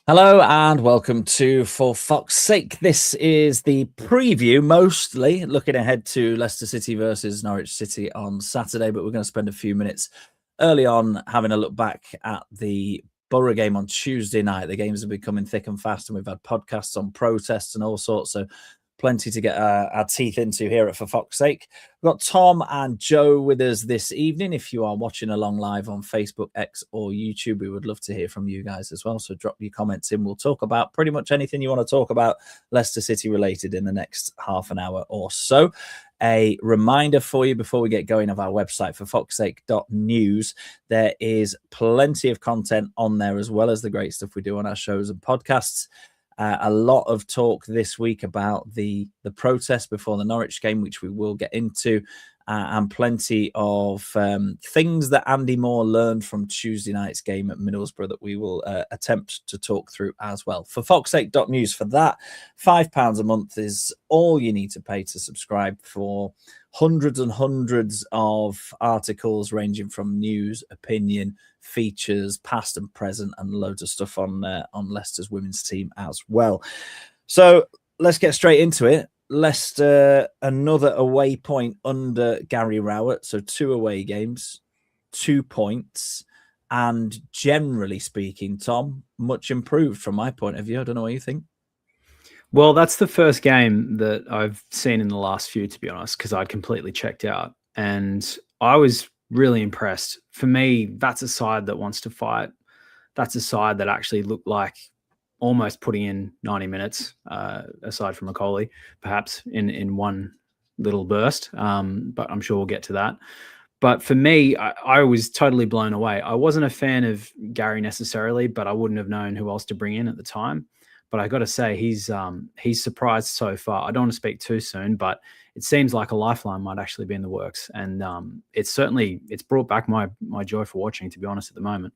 Hello and welcome to For Fox's Sake. This is the preview, mostly looking ahead to Leicester City versus Norwich City on Saturday, but we're going to spend a few minutes early on having a look back at the Borough game on Tuesday night. The games are becoming thick and fast, and we've had podcasts on protests and all sorts, so plenty to get our teeth into here at For Fox's Sake. We've got Tom and Joe with us this evening. If you are watching along live on Facebook, X or YouTube, we would love to hear from you guys as well. So drop your comments in. We'll talk about pretty much anything you want to talk about Leicester City related in the next half an hour or so. A reminder for you before we get going of our website, for foxsake.news. There is plenty of content on there, as well as the great stuff we do on our shows and podcasts. A lot of talk this week about the protest before the Norwich game, which we will get into, and plenty of things that Andy Moore learned from Tuesday night's game at Middlesbrough that we will attempt to talk through as well. For foxsake.news, for that, £5 a month is all you need to pay to subscribe for hundreds and hundreds of articles ranging from news, opinion, features, past and present, and loads of stuff on Leicester's women's team as well. So let's get straight into it. Leicester, another away point under Gary Rowett. So 2 away games, 2 points, and generally speaking, Tom, much improved from my point of view. I don't know what you think. Well, that's the first game that I've seen in the last few, to be honest, because I'd completely checked out. And I was really impressed. For me, that's a side that wants to fight. That's a side that actually looked like almost putting in 90 minutes, aside from McCauley, perhaps in one little burst. But I'm sure we'll get to that. But for me, I was totally blown away. I wasn't a fan of Gary necessarily, but I wouldn't have known who else to bring in at the time. But I got to say, he's surprised so far. I don't want to speak too soon, but it seems like a lifeline might actually be in the works. And it's brought back my joy for watching, to be honest, at the moment.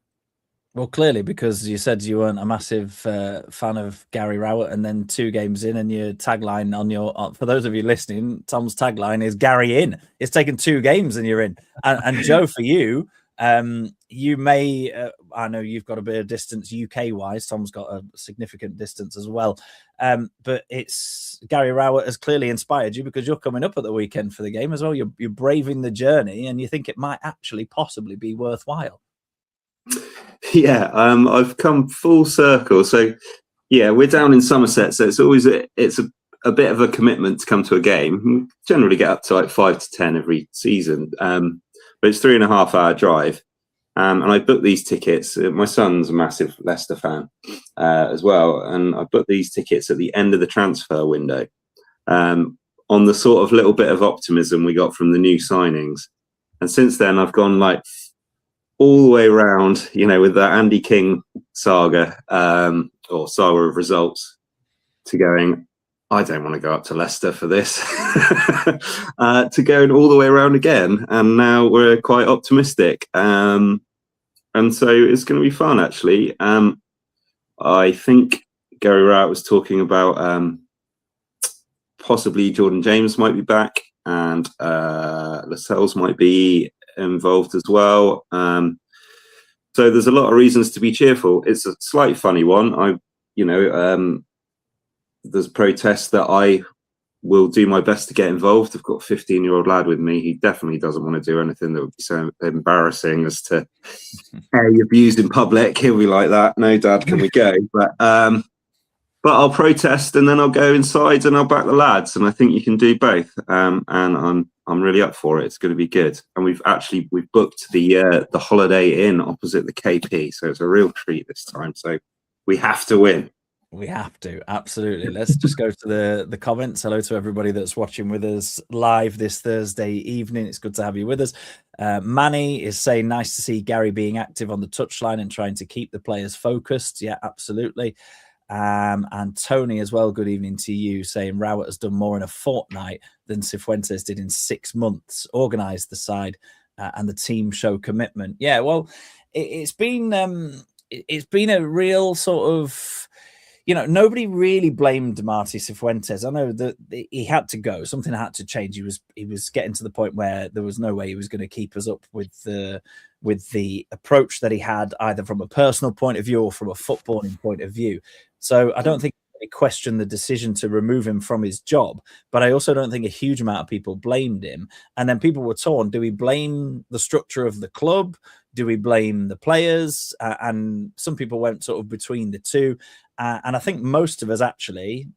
Well, clearly, because you said you weren't a massive fan of Gary Rowett, and then 2 games in, and your tagline for those of you listening, Tom's tagline is Gary in. It's taken 2 games and you're in. And Joe, for you, you may, I know you've got a bit of distance UK-wise. Tom's got a significant distance as well. But it's Gary Rowett has clearly inspired you, because you're coming up at the weekend for the game as well. You're braving the journey, and you think it might actually possibly be worthwhile. Yeah, I've come full circle. So, yeah, we're down in Somerset, so it's always a bit of a commitment to come to a game. We generally get up to like 5 to 10 every season, but it's 3.5 hour drive. And I booked these tickets. My son's a massive Leicester fan as well, and I booked these tickets at the end of the transfer window, on the sort of little bit of optimism we got from the new signings. And since then, I've gone like all the way around, with the Andy King saga, or saga of results, to going, I don't want to go up to Leicester for this, to going all the way around again. And now we're quite optimistic. And so it's going to be fun, actually. I think Gary Rowett was talking about possibly Jordan James might be back, and Lascelles might be involved as well. So there's a lot of reasons to be cheerful. It's a slight funny one. There's protests that I will do my best to get involved. I've got a 15-year-old lad with me. He definitely doesn't want to do anything that would be so embarrassing as to be abused in public. He'll be like that. No, Dad, can we go? But I'll protest, and then I'll go inside and I'll back the lads. And I think you can do both. And I'm really up for it. It's going to be good. And we've booked the Holiday Inn opposite the KP, so it's a real treat this time. So we have to win. We have to, absolutely. Let's just go to the comments. Hello to everybody that's watching with us live this Thursday evening. It's good to have you with us. Manny is saying, nice to see Gary being active on the touchline and trying to keep the players focused. Yeah, absolutely. And Tony as well, good evening to you, saying Rowett has done more in a fortnight than Cifuentes did in 6 months, organised the side, and the team show commitment. Yeah, well, it's been a real sort of, nobody really blamed Marty Cifuentes. I know that he had to go. Something had to change. He was getting to the point where there was no way he was going to keep us up with the approach that he had, either from a personal point of view or from a footballing point of view. So I don't think he questioned the decision to remove him from his job, but I also don't think a huge amount of people blamed him. And then people were torn. Do we blame the structure of the club? Do we blame the players? And some people went sort of between the two. And I think most of us actually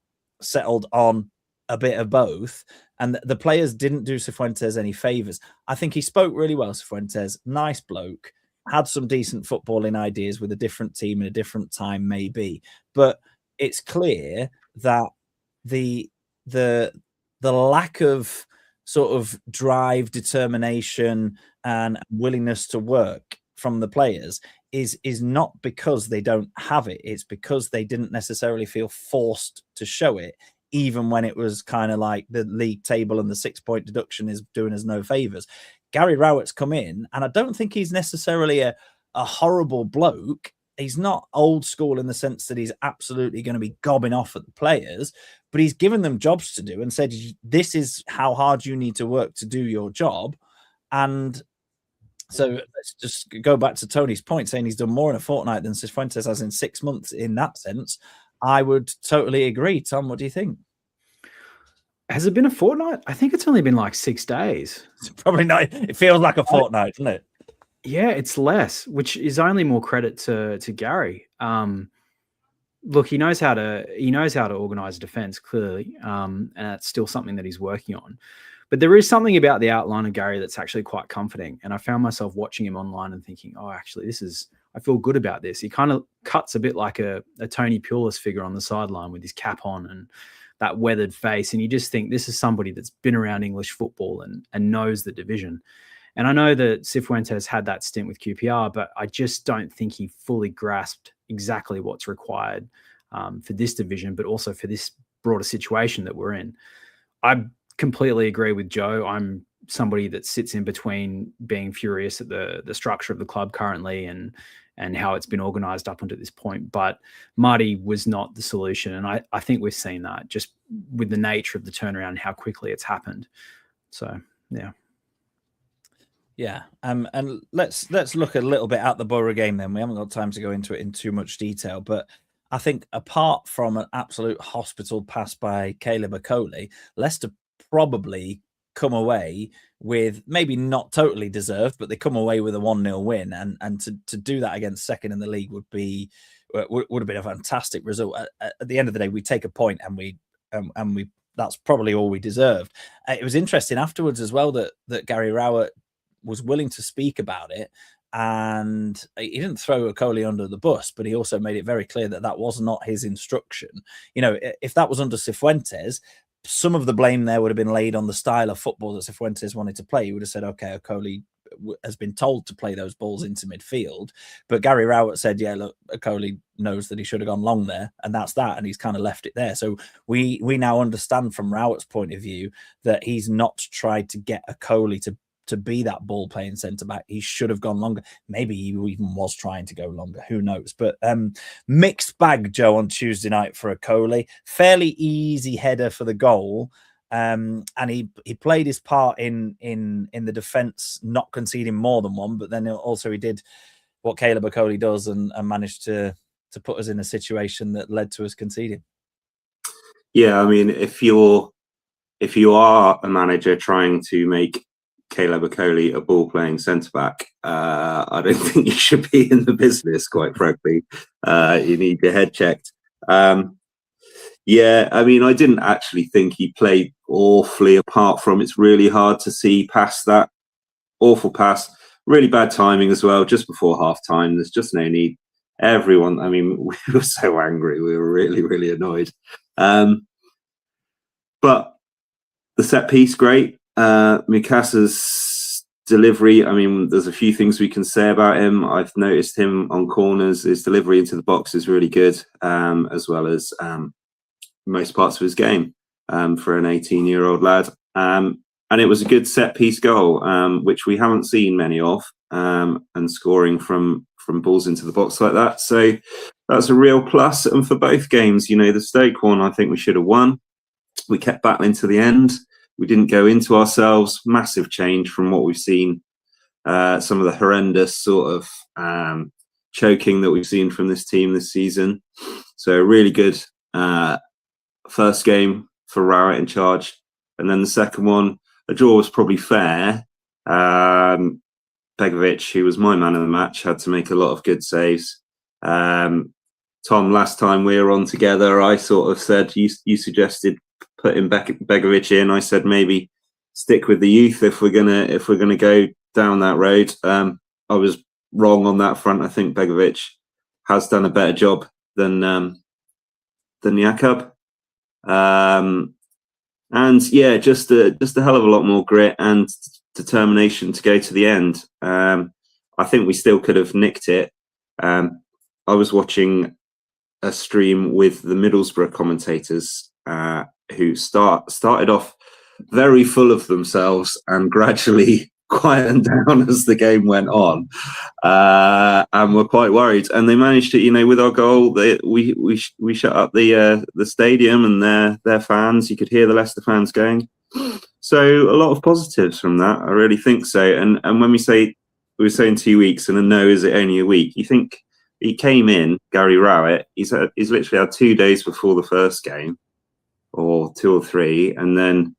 settled on a bit of both. And the players didn't do Cifuentes any favours. I think he spoke really well, Cifuentes. Nice bloke. Had some decent footballing ideas with a different team in a different time, maybe. But it's clear that the lack of sort of drive, determination, and willingness to work from the players is not because they don't have it. It's because they didn't necessarily feel forced to show it, even when it was kind of like the league table and the 6-point deduction is doing us no favors. Gary Rowett's come in, and I don't think he's necessarily a horrible bloke. He's not old school in the sense that he's absolutely going to be gobbing off at the players, but he's given them jobs to do and said, this is how hard you need to work to do your job. And so let's just go back to Tony's point, saying he's done more in a fortnight than Cifuentes has in 6 months. In that sense, I would totally agree. Tom, what do you think? Has it been a fortnight? I think it's only been like 6 days. It's probably not. It feels like a fortnight, doesn't it? Yeah, it's less, which is only more credit to Gary. Look, he knows how to organize defense clearly, and that's still something that he's working on. But there is something about the outline of Gary that's actually quite comforting. And I found myself watching him online and thinking, oh, actually, I feel good about this. He kind of cuts a bit like a Tony Pulis figure on the sideline with his cap on and that weathered face. And you just think this is somebody that's been around English football and knows the division. And I know that Cifuentes had that stint with QPR, but I just don't think he fully grasped exactly what's required for this division, but also for this broader situation that we're in. I completely agree with Joe. I'm somebody that sits in between being furious at the structure of the club currently and how it's been organized up until this point. But Marty was not the solution. And I think we've seen that just with the nature of the turnaround and how quickly it's happened. So, yeah. Yeah, and let's look a little bit at the Borough game then. We haven't got time to go into it in too much detail, but I think apart from an absolute hospital pass by Caleb Okoli, Leicester probably come away with, maybe not totally deserved, but they come away with a 1-0 win, and to do that against second in the league would have been a fantastic result. At the end of the day, we take a point and we that's probably all we deserved. It was interesting afterwards as well that Gary Rowett was willing to speak about it, and he didn't throw Okoli under the bus, but he also made it very clear that was not his instruction. If that was under Cifuentes, some of the blame there would have been laid on the style of football that Cifuentes wanted to play. He would have said, okay, Okoli has been told to play those balls into midfield, but Gary Rowett said, yeah, look, Okoli knows that he should have gone long there, and that's that, and he's kind of left it there. So we now understand from Rowett's point of view that he's not tried to get Okoli to be that ball playing centre back. He should have gone longer. Maybe he even was trying to go longer. Who knows? But mixed bag, Joe, on Tuesday night for Okoli. Fairly easy header for the goal. And he played his part in the defence, not conceding more than one. But then also he did what Caleb Okoli does and managed to put us in a situation that led to us conceding. Yeah, I mean, if you are a manager trying to make Caleb Okoli a ball-playing centre-back, I don't think you should be in the business, quite frankly. You need your head checked. Yeah, I mean, I didn't actually think he played awfully, apart from it's really hard to see past that awful pass. Really bad timing as well, just before half-time. There's just no need. Everyone, I mean, we were so angry. We were really, really annoyed. But the set piece, great. Mikasa's delivery, I mean, there's a few things we can say about him. I've noticed him on corners. His delivery into the box is really good, as well as most parts of his game for an 18-year-old lad. And it was a good set-piece goal, which we haven't seen many of, and scoring from balls into the box like that. So, that's a real plus. And for both games, the Stoke one, I think we should have won. We kept battling to the end. We didn't go into ourselves. Massive change from what we've seen. Some of the horrendous sort of choking that we've seen from this team this season. So really good first game for Rowett in charge. And then the second one, a draw was probably fair. Begovic, who was my man of the match, had to make a lot of good saves. Tom, last time we were on together, I sort of said, you suggested putting Begovic in. I said maybe stick with the youth if we're gonna go down that road. I was wrong on that front. I think Begovic has done a better job than Jakub. And yeah, just a hell of a lot more grit and determination to go to the end. I think we still could have nicked it. I was watching a stream with the Middlesbrough commentators who started off very full of themselves and gradually quietened down as the game went on, and were quite worried. And they managed to, with our goal, we shut up the stadium and their fans. You could hear the Leicester fans going. So a lot of positives from that. I really think so. And when we were saying 2 weeks, and a no, is it only a week? You think he came in, Gary Rowett. He's literally had 2 days before the first game, or 2 or 3, and then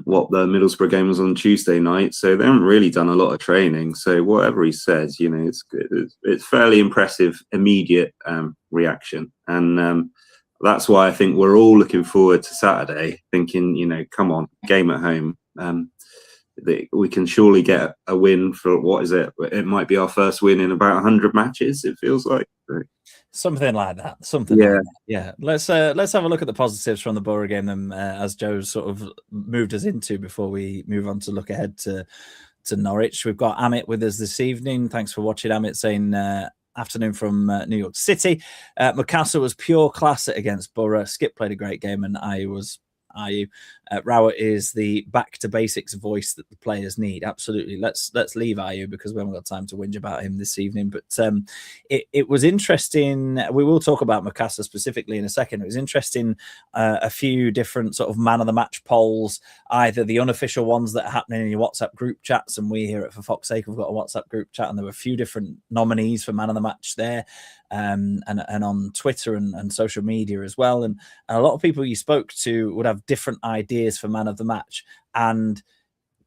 what, the Middlesbrough game was on Tuesday night, so they haven't really done a lot of training. So whatever he says, it's good. It's fairly impressive immediate reaction, and that's why I think we're all looking forward to Saturday, thinking, come on, game at home. We can surely get a win for, what is it? It might be our first win in about 100 matches, it feels like. Something like that. Yeah. Let's have a look at the positives from the Borough game, then, as Joe sort of moved us into, before we move on to look ahead to Norwich. We've got Amit with us this evening. Thanks for watching, Amit, saying afternoon from New York City. Mukasa was pure class against Borough. Skip played a great game, and I was Rowett is the back to basics voice that the players need. Absolutely. Let's leave Ayew because we haven't got time to whinge about him this evening. But it was interesting. We will talk about Mukasa specifically in a second. It was interesting. A few different sort of man of the match polls, either the unofficial ones that are happening in your WhatsApp group chats, and we here at For Fox's Sake have got a WhatsApp group chat, and there were a few different nominees for man of the match there, and on Twitter and social media as well. And a lot of people you spoke to would have different ideas for man of the match. And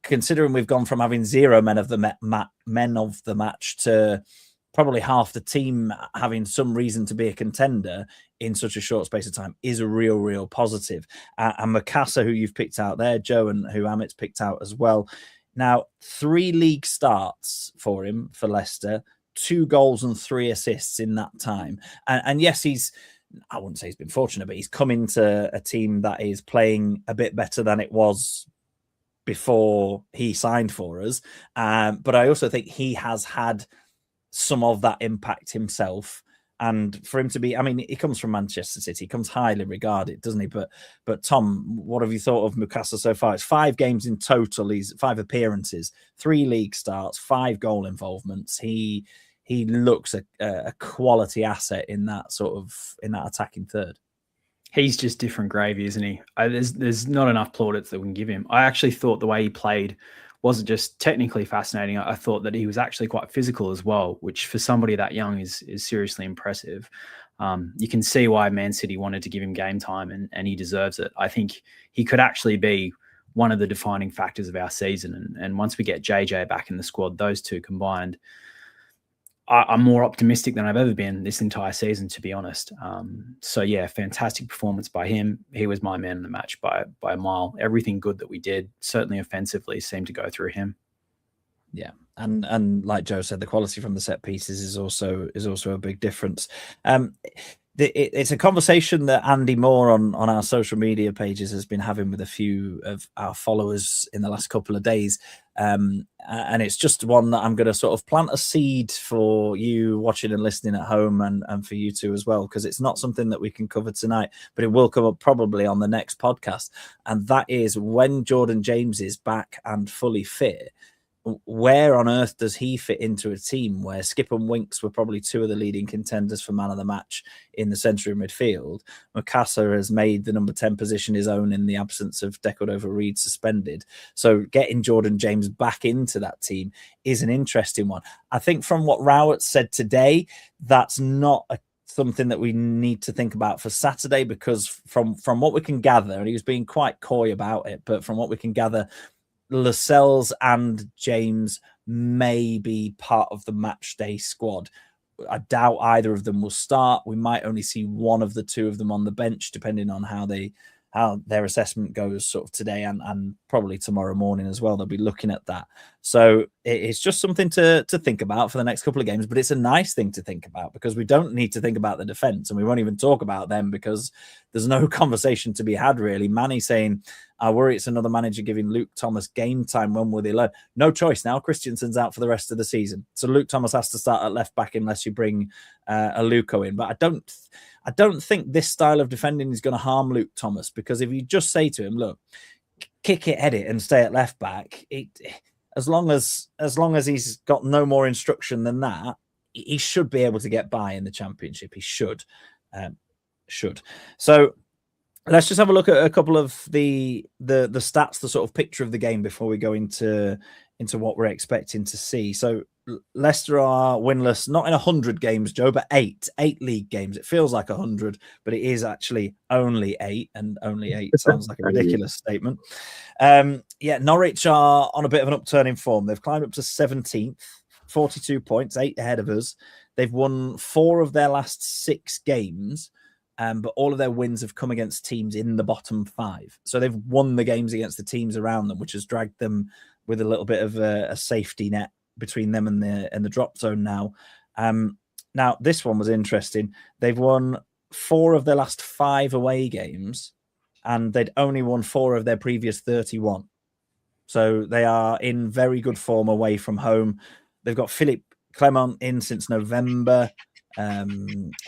considering we've gone from having 0 men of the match to probably half the team having some reason to be a contender in such a short space of time, is a real positive. And Mukasa, who you've picked out there, Joe, and who Amit's picked out as well. Now, 3 league starts for him for Leicester, 2 goals and 3 assists in that time. And yes, I wouldn't say he's been fortunate, but he's come into a team that is playing a bit better than it was before he signed for us. But I also think he has had some of that impact himself. And for him to be, he comes from Manchester City, he comes highly regarded, doesn't he? But Tom, what have you thought of Mukasa so far? It's 5 games in total. He's 5 appearances, 3 league starts, 5 goal involvements. He looks a quality asset in that attacking third. He's just different gravy, isn't he? There's not enough plaudits that we can give him. I actually thought the way he played wasn't just technically fascinating. I thought that he was actually quite physical as well, which for somebody that young is seriously impressive. You can see why Man City wanted to give him game time, and he deserves it. I think he could actually be one of the defining factors of our season. And once we get JJ back in the squad, those two combined, I'm more optimistic than I've ever been this entire season, to be honest. So yeah, fantastic performance by him. He was my man in the match by a mile. Everything good that we did, certainly offensively, seemed to go through him. Yeah, and like Joe said, the quality from the set pieces is also a big difference. It's a conversation that Andy Moore on our social media pages has been having with a few of our followers in the last couple of days. And it's just one that I'm going to sort of plant a seed for you watching and listening at home, and for you too as well, because it's not something that we can cover tonight, but it will come up probably on the next podcast. And that is, when Jordan James is back and fully fit, where on earth does he fit into a team where Skip and Winks were probably two of the leading contenders for man of the match in the centre of midfield? Macassar has made the number 10 position his own in the absence of Decordova-Reid suspended. So getting Jordan James back into that team is an interesting one. I think from what Rowett said today, that's not something that we need to think about for Saturday, because from what we can gather, and he was being quite coy about it, but from what we can gather, Lascelles and James may be part of the match day squad. I doubt either of them will start. We might only see one of the two of them on the bench, depending on how their assessment goes sort of today and probably tomorrow morning as well. They'll be looking at that. So it's just something to think about for the next couple of games, but it's a nice thing to think about because we don't need to think about the defence, and we won't even talk about them because there's no conversation to be had, really. Manny saying, I worry it's another manager giving Luke Thomas game time. When will they learn? No choice now. Christensen's out for the rest of the season. So Luke Thomas has to start at left back unless you bring a Luco in. But I don't think this style of defending is going to harm Luke Thomas, because if you just say to him, look, kick it, head it, and stay at left back, as long as he's got no more instruction than that, he should be able to get by in the Championship. He should. So let's just have a look at a couple of the stats, the sort of picture of the game before we go into what we're expecting to see. So Leicester are winless, not in 100 games, Joe, but eight league games. It feels like 100, but it is actually only 8, and only 8 sounds like a ridiculous statement. Norwich are on a bit of an upturn in form. They've climbed up to 17th, 42 points, 8 ahead of us. They've won 4 of their last 6 games. But all of their wins have come against teams in the bottom 5. So they've won the games against the teams around them, which has dragged them with a little bit of a safety net between them and the drop zone now. Now, this one was interesting. They've won 4 of their last 5 away games, and they'd only won 4 of their previous 31. So they are in very good form away from home. They've got Philippe Clement in since November.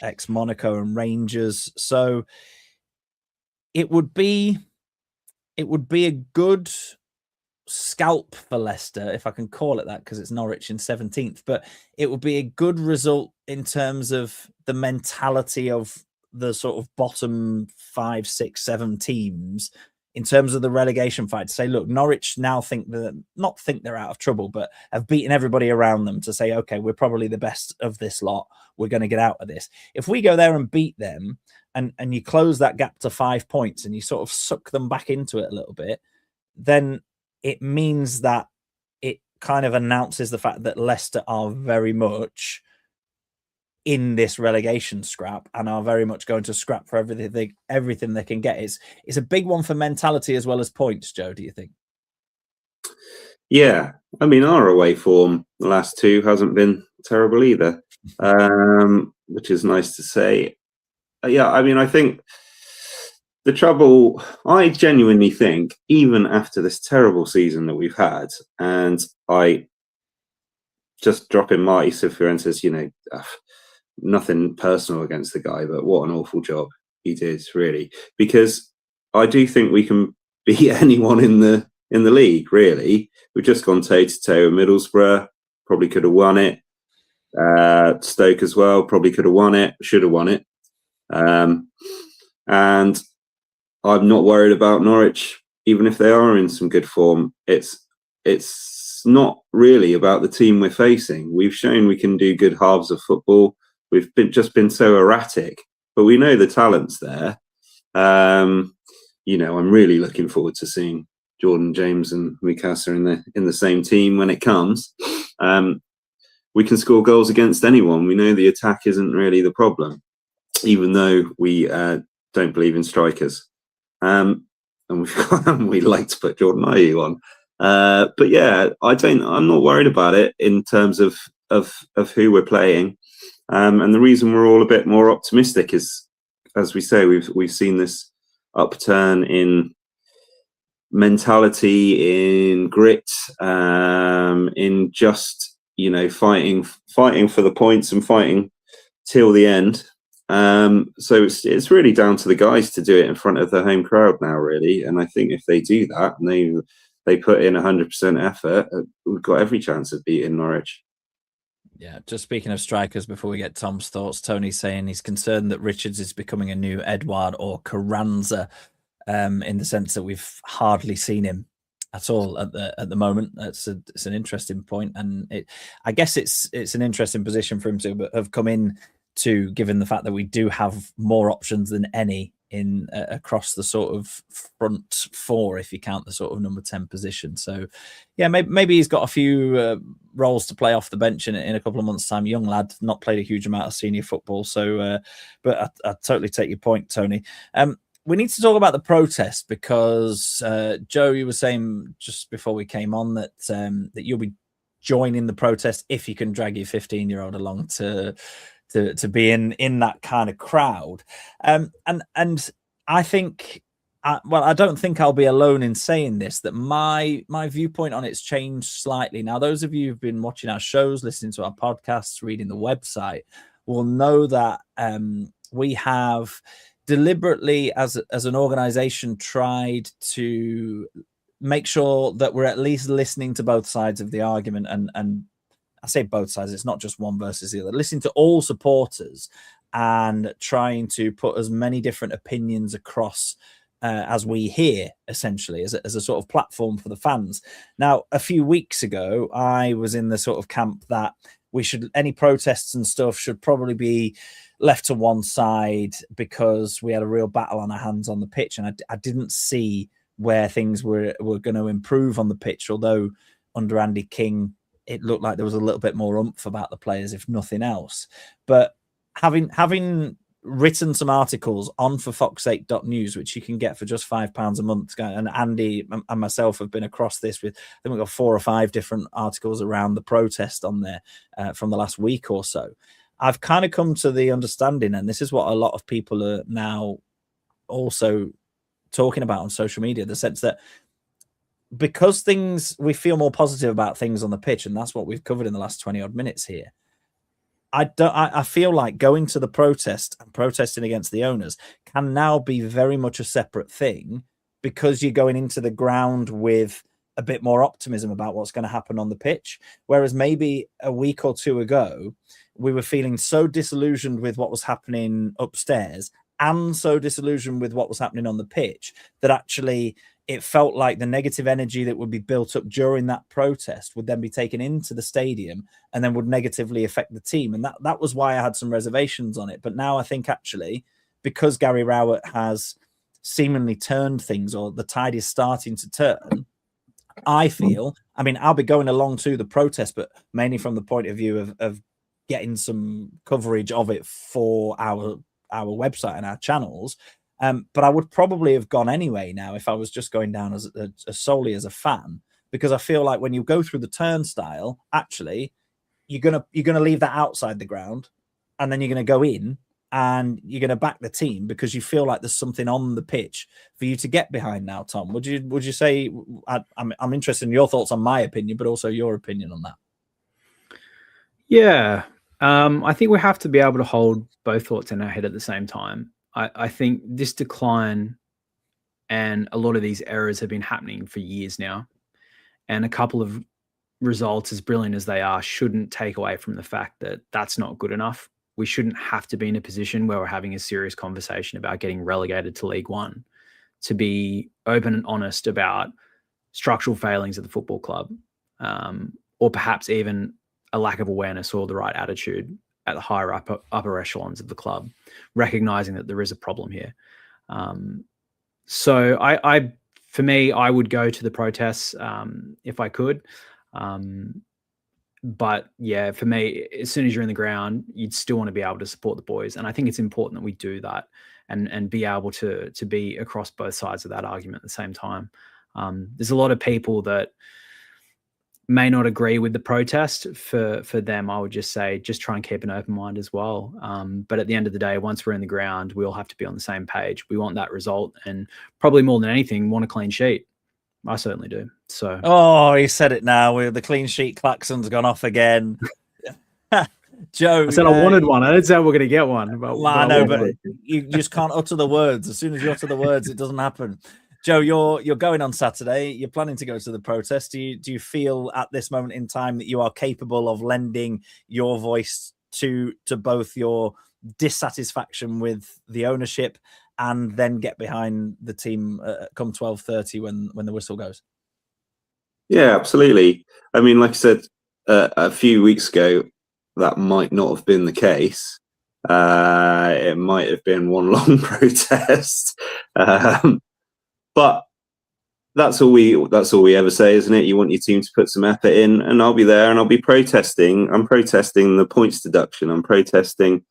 Ex Monaco and Rangers. So it would be a good scalp for Leicester, if I can call it that, because it's Norwich in 17th, but it would be a good result in terms of the mentality of the sort of bottom 5, 6, 7 teams in terms of the relegation fight, to say, look, Norwich now not think they're out of trouble, but have beaten everybody around them to say, okay, we're probably the best of this lot. We're going to get out of this. If we go there and beat them and you close that gap to 5 points and you sort of suck them back into it a little bit, then it means that it kind of announces the fact that Leicester are very much in this relegation scrap and are very much going to scrap for everything they can get. It's a big one for mentality as well as points, Joe, do you think? Yeah, I mean, our away form the last 2 hasn't been terrible either, which is nice to say. Yeah, I mean, I think the trouble, I genuinely think, even after this terrible season that we've had, and I just drop in Marty Cifuentes, nothing personal against the guy, but what an awful job he did, really. Because I do think we can beat anyone in the league, really. We've just gone toe-to-toe with Middlesbrough, probably could have won it. Stoke as well, probably could have won it, should have won it. And I'm not worried about Norwich, even if they are in some good form. It's not really about the team we're facing. We've shown we can do good halves of football. We've just been so erratic, but we know the talent's there. I'm really looking forward to seeing Jordan James and Mikasa in the same team when it comes. We can score goals against anyone. We know the attack isn't really the problem, even though we don't believe in strikers. And we like to put Jordan Ayew on. But yeah, I'm not worried about it in terms of who we're playing. And the reason we're all a bit more optimistic is, as we say, we've seen this upturn in mentality, in grit, in just fighting for the points and fighting till the end. So it's really down to the guys to do it in front of the home crowd now, really. And I think if they do that, and they put in 100% effort, we've got every chance of beating Norwich. Yeah, just speaking of strikers, before we get Tom's thoughts, Tony's saying he's concerned that Richards is becoming a new Edouard or Carranza, in the sense that we've hardly seen him at all at the moment. It's an interesting point, and I guess it's an interesting position for him to have come in to, given the fact that we do have more options than any in across the sort of front four, if you count the sort of number 10 position. So yeah, maybe he's got a few roles to play off the bench in a couple of months' time. Young lad, not played a huge amount of senior football. So but I totally take your point, Tony. We need to talk about the protest, because Joe, you were saying just before we came on that that you'll be joining the protest if you can drag your 15-year-old along to be in that kind of crowd. And I think, I don't think I'll be alone in saying this, that my viewpoint on it's changed slightly. Now, those of you who've been watching our shows, listening to our podcasts, reading the website, will know that we have deliberately, as an organization, tried to make sure that we're at least listening to both sides of the argument, and I say both sides, it's not just one versus the other. Listening to all supporters and trying to put as many different opinions across as we hear, essentially, as a sort of platform for the fans. Now, a few weeks ago, I was in the sort of camp that any protests and stuff should probably be left to one side, because we had a real battle on our hands on the pitch, and I didn't see where things were going to improve on the pitch, although under Andy King, it looked like there was a little bit more oomph about the players, if nothing else. But having written some articles on forfoxsake.news, which you can get for just £5 a month, and Andy and myself have been across this with, I think we've got 4 or 5 different articles around the protest on there from the last week or so. I've kind of come to the understanding, and this is what a lot of people are now also talking about on social media, the sense that because we feel more positive about things on the pitch, and that's what we've covered in the last 20 odd minutes here. I feel like going to the protest and protesting against the owners can now be very much a separate thing, because you're going into the ground with a bit more optimism about what's going to happen on the pitch. Whereas maybe a week or two ago, we were feeling so disillusioned with what was happening upstairs and so disillusioned with what was happening on the pitch that actually it felt like the negative energy that would be built up during that protest would then be taken into the stadium and then would negatively affect the team. And that was why I had some reservations on it. But now I think actually, because Gary Rowett has seemingly turned things, or the tide is starting to turn, I feel, I mean, I'll be going along to the protest, but mainly from the point of view of getting some coverage of it for our website and our channels. But I would probably have gone anyway now if I was just going down as solely as a fan, because I feel like when you go through the turnstile, actually, you're gonna leave that outside the ground, and then you're gonna go in and you're gonna back the team because you feel like there's something on the pitch for you to get behind now. Tom, would you say? I'm interested in your thoughts on my opinion, but also your opinion on that. Yeah, I think we have to be able to hold both thoughts in our head at the same time. I think this decline and a lot of these errors have been happening for years now. And a couple of results, as brilliant as they are, shouldn't take away from the fact that that's not good enough. We shouldn't have to be in a position where we're having a serious conversation about getting relegated to League One, to be open and honest about structural failings at the football club, or perhaps even a lack of awareness or the right attitude at the higher upper echelons of the club, recognizing that there is a problem here. So for me, I would go to the protests if I could. But yeah, for me, as soon as you're in the ground, you'd still want to be able to support the boys. And I think it's important that we do that and be able to be across both sides of that argument at the same time. There's a lot of people that may not agree with the protest. For them, I would just say, just try and keep an open mind as well. But at the end of the day, once we're in the ground, we all have to be on the same page. We want that result, and probably more than anything, want a clean sheet. I certainly do. So, oh, he said it now. With the clean sheet klaxon's gone off again. Joe, I said I wanted one. I didn't say we're going to get one. I know, but you just can't utter the words. As soon as you utter the words, it doesn't happen. Joe, you're going on Saturday. You're planning to go to the protest. Do you feel at this moment in time that you are capable of lending your voice to both your dissatisfaction with the ownership and then get behind the team come 12:30 when the whistle goes? Yeah, absolutely. I mean, like I said a few weeks ago, that might not have been the case. It might have been one long protest, but that's all we ever say, isn't it? You want your team to put some effort in, and I'll be there, and I'll be protesting. I'm protesting the points deduction. I'm protesting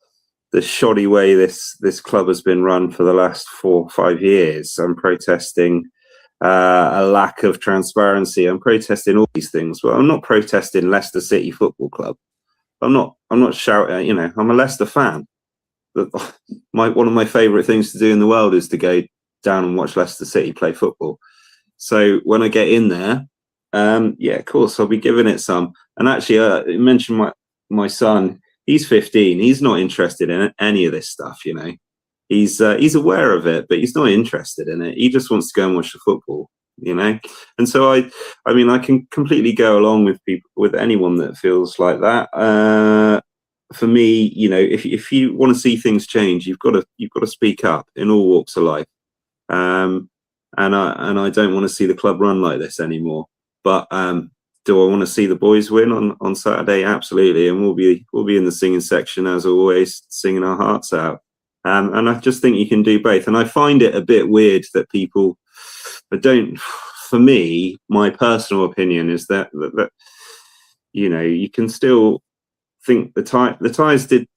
the shoddy way this club has been run for the last 4 or 5 years. I'm protesting a lack of transparency. I'm protesting all these things. Well, I'm not protesting Leicester City Football Club. I'm not shouting. You know, I'm a Leicester fan. But one of my favourite things to do in the world is to go down and watch Leicester City play football. So when I get in there, yeah, of course I'll be giving it some. And actually, you mentioned my son. He's 15. He's not interested in any of this stuff. You know, he's aware of it, but he's not interested in it. He just wants to go and watch the football. You know, and so I mean, I can completely go along with anyone that feels like that. For me, you know, if you want to see things change, you've got to speak up in all walks of life. And I don't want to see the club run like this anymore. But do I want to see the boys win on Saturday? Absolutely, and we'll be in the singing section as always, singing our hearts out. And I just think you can do both. And I find it a bit weird that people don't. For me, my personal opinion is that you know, you can still think the Ties did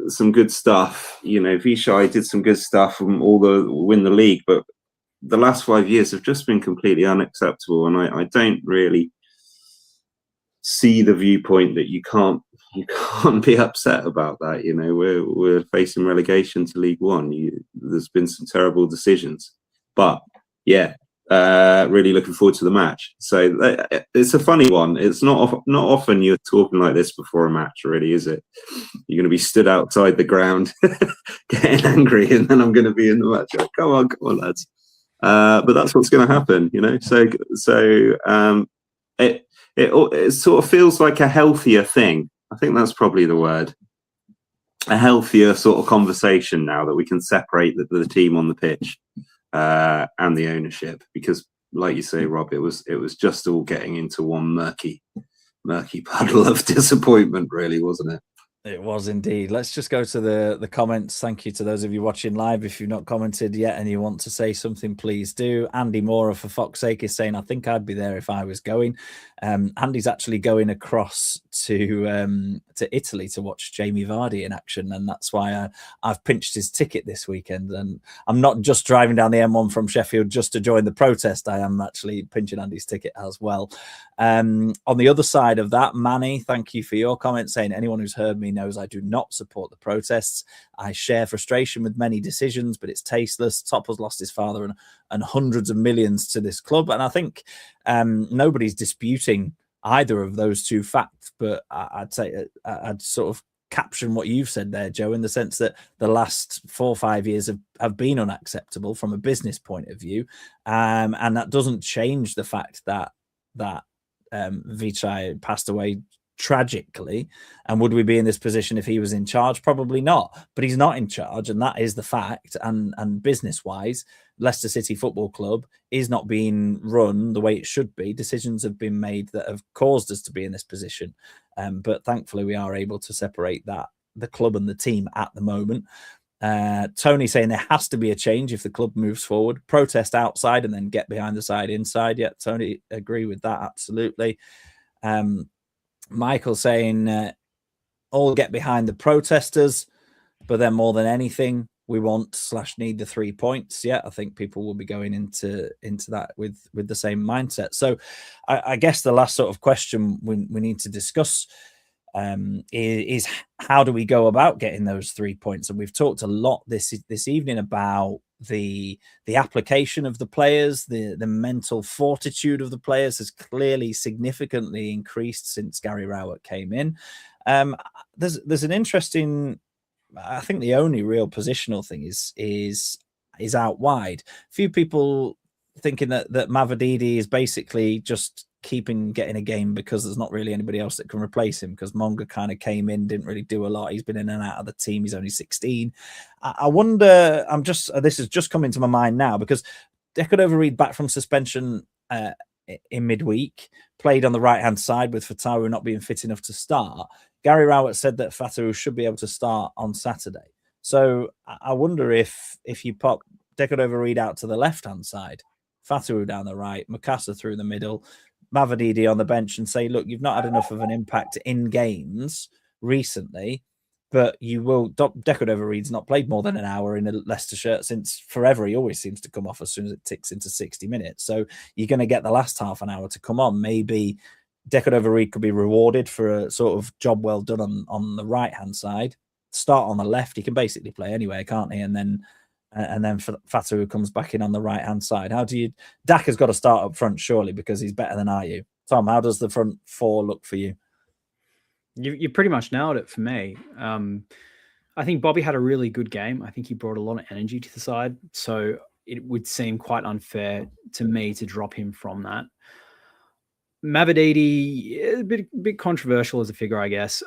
some good stuff. You know, Vichai did some good stuff and win the league, but the last 5 years have just been completely unacceptable. And I don't really see the viewpoint that you can't be upset about that. You know, we're facing relegation to League One. There's been some terrible decisions, but yeah. Really looking forward to the match. So it's a funny one. It's not often you're talking like this before a match, really, is it? You're going to be stood outside the ground getting angry, and then I'm going to be in the match. Like, come on, lads. But that's what's going to happen, you know. So it sort of feels like a healthier thing. I think that's probably the word. A healthier sort of conversation now that we can separate the team on the pitch. And the ownership, because like you say, Rob, it was just all getting into one murky puddle of disappointment, really, wasn't it? It was indeed. Let's just go to the comments. Thank you to those of you watching live. If you've not commented yet and you want to say something, please do. Andy Mora, for fuck's sake, is saying, I think I'd be there if I was going. Andy's actually going across to Italy to watch Jamie Vardy in action, and that's why I've pinched his ticket this weekend. And I'm not just driving down the M1 from Sheffield just to join the protest. I am actually pinching Andy's ticket as well. On the other side of that, Manny, thank you for your comment, saying anyone who's heard me knows I do not support the protests. I share frustration with many decisions, but it's tasteless. Topper's lost his father and hundreds of millions to this club. And I think nobody's disputing either of those two facts, but I'd say I'd sort of caption what you've said there, Joe, in the sense that the last 4 or 5 years have been unacceptable from a business point of view. And that doesn't change the fact that Vichai passed away tragically. And would we be in this position if he was in charge? Probably not. But he's not in charge, and that is the fact. And business-wise, Leicester City Football Club is not being run the way it should be. Decisions have been made that have caused us to be in this position. But thankfully, we are able to separate the club and the team at the moment. Tony saying there has to be a change if the club moves forward. Protest outside and then get behind the side inside. Yeah, Tony, agree with that, absolutely. Michael saying all get behind the protesters, but then more than anything, we want/need the 3 points. Yeah, I think people will be going into that with the same mindset. So I guess the last sort of question we need to discuss is how do we go about getting those 3 points? And we've talked a lot this evening about the application of the players, the mental fortitude of the players has clearly significantly increased since Gary Rowett came in. There's an interesting, I think the only real positional thing is out wide. Few people thinking that Mavadidi is basically just getting a game because there's not really anybody else that can replace him, because Monga kind of came in, didn't really do a lot. He's been in and out of the team. He's only 16. I wonder, this is just coming to my mind now, because Decordova-Reid back from suspension in midweek, played on the right-hand side with Fatawu not being fit enough to start. Gary Rowett said that Fatawu should be able to start on Saturday. So I wonder if you pop Decordova-Reid out to the left-hand side, Fatawu down the right, Makasa through the middle, Mavadidi on the bench, and say, look, you've not had enough of an impact in games recently, but you will. Decordova-Reid's not played more than an hour in a Leicester shirt since forever. He always seems to come off as soon as it ticks into 60 minutes. So you're going to get the last half an hour to come on. Maybe Decordova-Reid could be rewarded for a sort of job well done on the right-hand side. Start on the left. He can basically play anywhere, can't he? And then Fatawu comes back in on the right-hand side. How do you... Dak has got to start up front, surely, because he's better than you. Tom, how does the front four look for you? You pretty much nailed it for me. I think Bobby had a really good game. I think he brought a lot of energy to the side. So it would seem quite unfair to me to drop him from that. Mavadidi, a bit controversial as a figure, I guess.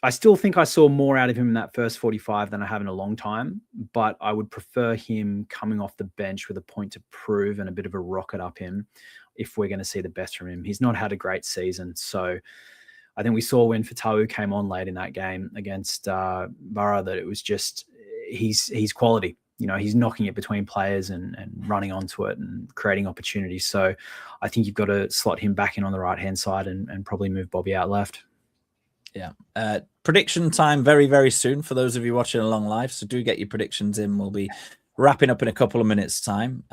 I still think I saw more out of him in that first 45 than I have in a long time, but I would prefer him coming off the bench with a point to prove and a bit of a rocket up him if we're going to see the best from him. He's not had a great season. So I think we saw when Fatawu came on late in that game against Borough that it was just, he's quality. You know, he's knocking it between players and running onto it and creating opportunities. So I think you've got to slot him back in on the right-hand side and probably move Bobby out left. Yeah. Prediction time very, very soon for those of you watching along live. So do get your predictions in. We'll be wrapping up in a couple of minutes' time.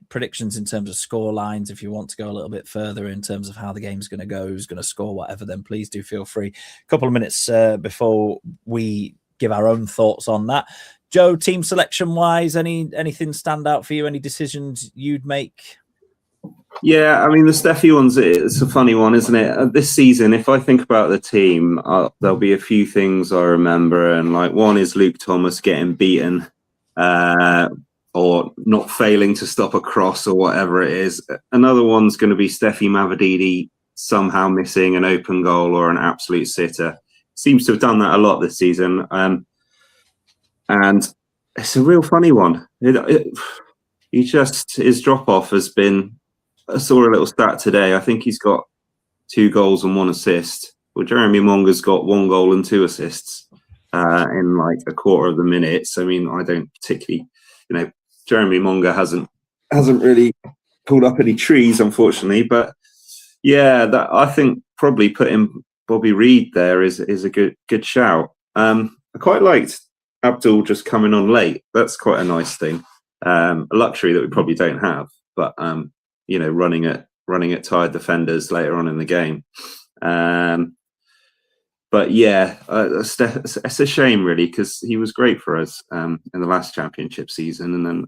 Predictions in terms of score lines. If you want to go a little bit further in terms of how the game's going to go, who's going to score, whatever, then please do feel free. A couple of minutes before we give our own thoughts on that. Joe, team selection-wise, anything stand out for you? Any decisions you'd make? Yeah, I mean, the Steffi one's, it's a funny one, isn't it? This season, if I think about the team, there'll be a few things I remember. And like one is Luke Thomas getting beaten or not failing to stop a cross or whatever it is. Another one's going to be Steffi Mavadidi somehow missing an open goal or an absolute sitter. Seems to have done that a lot this season. And it's a real funny one. His drop-off has been... I saw a little stat today. I think he's got 2 goals and 1 assist. Well, Jeremy Monga's got 1 goal and 2 assists in like a quarter of the minutes. I mean, I don't particularly, Jeremy Monga hasn't really pulled up any trees, unfortunately. But yeah, that I think probably putting Bobby Reid there is a good shout. I quite liked Abdul just coming on late. That's quite a nice thing. A luxury that we probably don't have, but running at tired defenders later on in the game. But yeah, it's a shame really, because he was great for us in the last championship season, and then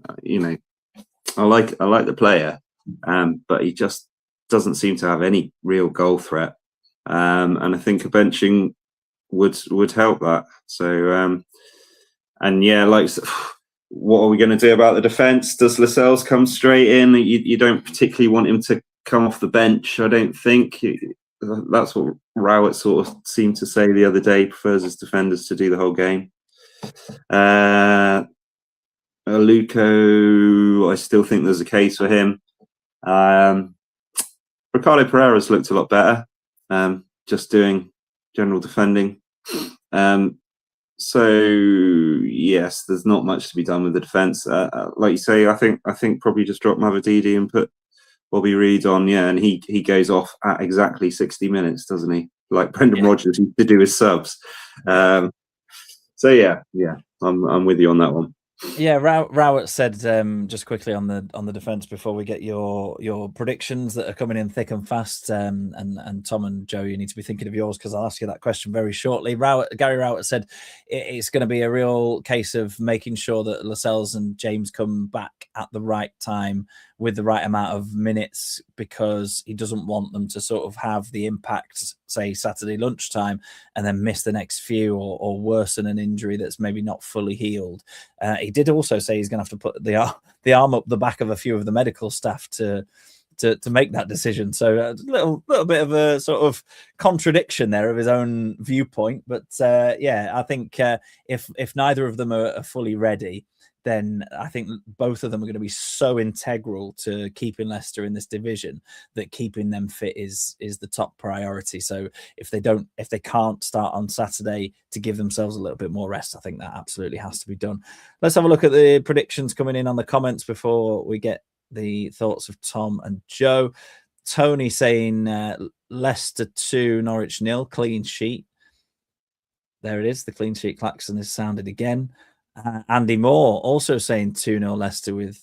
I like the player, but he just doesn't seem to have any real goal threat, and I think a benching would help that. So and yeah, like, what are we going to do about the defence? Does Lascelles come straight in? You don't particularly want him to come off the bench, I don't think. That's what Rowett sort of seemed to say the other day. He prefers his defenders to do the whole game. Luco, I still think there's a case for him. Ricardo Pereira's looked a lot better, just doing general defending. So yes, there's not much to be done with the defence. Like you say, I think probably just drop Mavadidi and put Bobby Reid on. Yeah, and he goes off at exactly 60 minutes, doesn't he? Like Brendan Rodgers used to do his subs. So yeah, I'm with you on that one. Yeah, Rowett said just quickly on the defence before we get your predictions that are coming in thick and fast. And Tom and Joe, you need to be thinking of yours, because I'll ask you that question very shortly. Gary Rowett said it's going to be a real case of making sure that Lascelles and James come back at the right time with the right amount of minutes, because he doesn't want them to sort of have the impact say, Saturday lunchtime and then miss the next few or worsen an injury that's maybe not fully healed. He did also say he's going to have to put the arm up the back of a few of the medical staff to make that decision. So a little bit of a sort of contradiction there of his own viewpoint. But yeah, I think if neither of them are fully ready, then I think both of them are going to be so integral to keeping Leicester in this division that keeping them fit is the top priority. So if they can't start on Saturday to give themselves a little bit more rest, I think that absolutely has to be done. Let's have a look at the predictions coming in on the comments before we get the thoughts of Tom and Joe. Tony saying Leicester 2, Norwich 0, clean sheet. There it is. The clean sheet klaxon is sounded again. Andy Moore also saying 2-0 Leicester with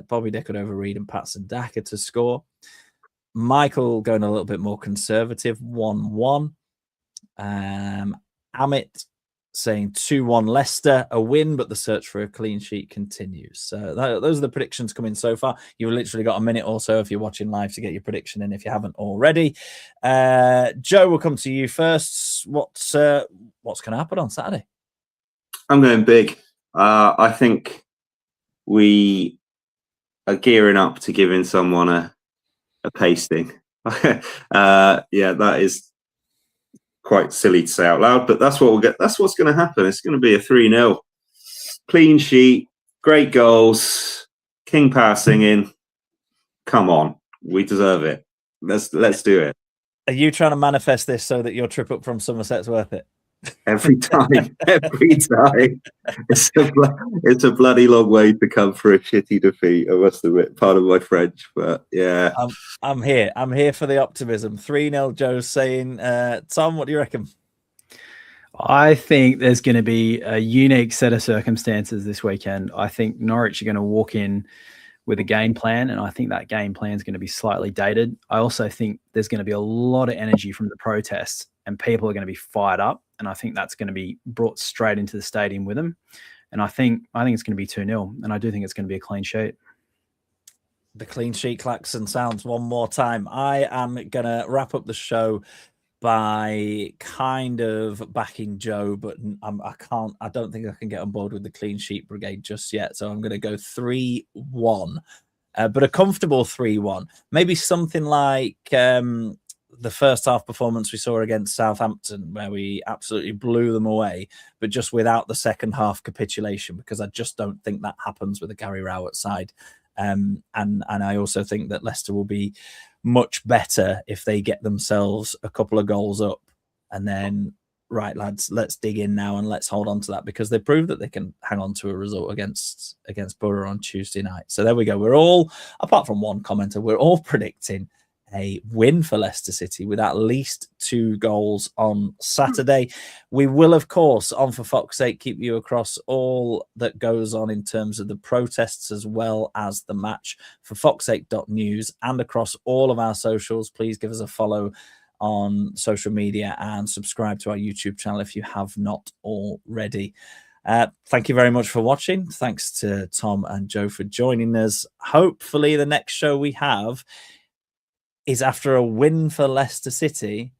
Bobby Decordova, Reed and Patson Daka to score. Michael going a little bit more conservative, 1-1. Amit saying 2-1 Leicester, a win, but the search for a clean sheet continues. So those are the predictions coming so far. You've literally got a minute or so if you're watching live to get your prediction in if you haven't already. Joe, we'll come to you first. What's going to happen on Saturday? I'm going big. I think we are gearing up to giving someone a pasting. Yeah, that is quite silly to say out loud, but that's what we'll get. That's what's going to happen. It's going to be a 3-0 clean sheet, great goals, king power singing. Come on, we deserve it. Let's do it. Are you trying to manifest this so that your trip up from Somerset's worth it? Every time. It's a bloody long way to come for a shitty defeat. I must admit, part of my French, but yeah. I'm here for the optimism. 3-0 Joe's saying. Tom, what do you reckon? I think there's going to be a unique set of circumstances this weekend. I think Norwich are going to walk in with a game plan, and I think that game plan is going to be slightly dated. I also think there's going to be a lot of energy from the protests, and people are going to be fired up, and I think that's going to be brought straight into the stadium with them. And I think it's going to be 2-0, and I do think it's going to be a clean sheet. The clean sheet klaxon sounds one more time. I am going to wrap up the show by kind of backing Joe, but I don't think I can get on board with the clean sheet brigade just yet. So I'm going to go 3-1, but a comfortable 3-1, maybe something like the first half performance we saw against Southampton, where we absolutely blew them away, but just without the second half capitulation, because I just don't think that happens with a Gary Rowett side. And I also think that Leicester will be much better if they get themselves a couple of goals up and then, right, lads, let's dig in now and let's hold on to that, because they proved that they can hang on to a result against Borough on Tuesday night. So there we go. We're all, apart from one commenter, we're all predicting a win for Leicester City with at least 2 goals on Saturday. We will, of course, on For Fox's Sake, keep you across all that goes on in terms of the protests as well as the match for foxsake.news and across all of our socials. Please give us a follow on social media and subscribe to our YouTube channel if you have not already. Thank you very much for watching. Thanks to Tom and Joe for joining us. Hopefully the next show we have is after a win for Leicester City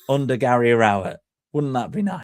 under Gary Rowett. Wouldn't that be nice?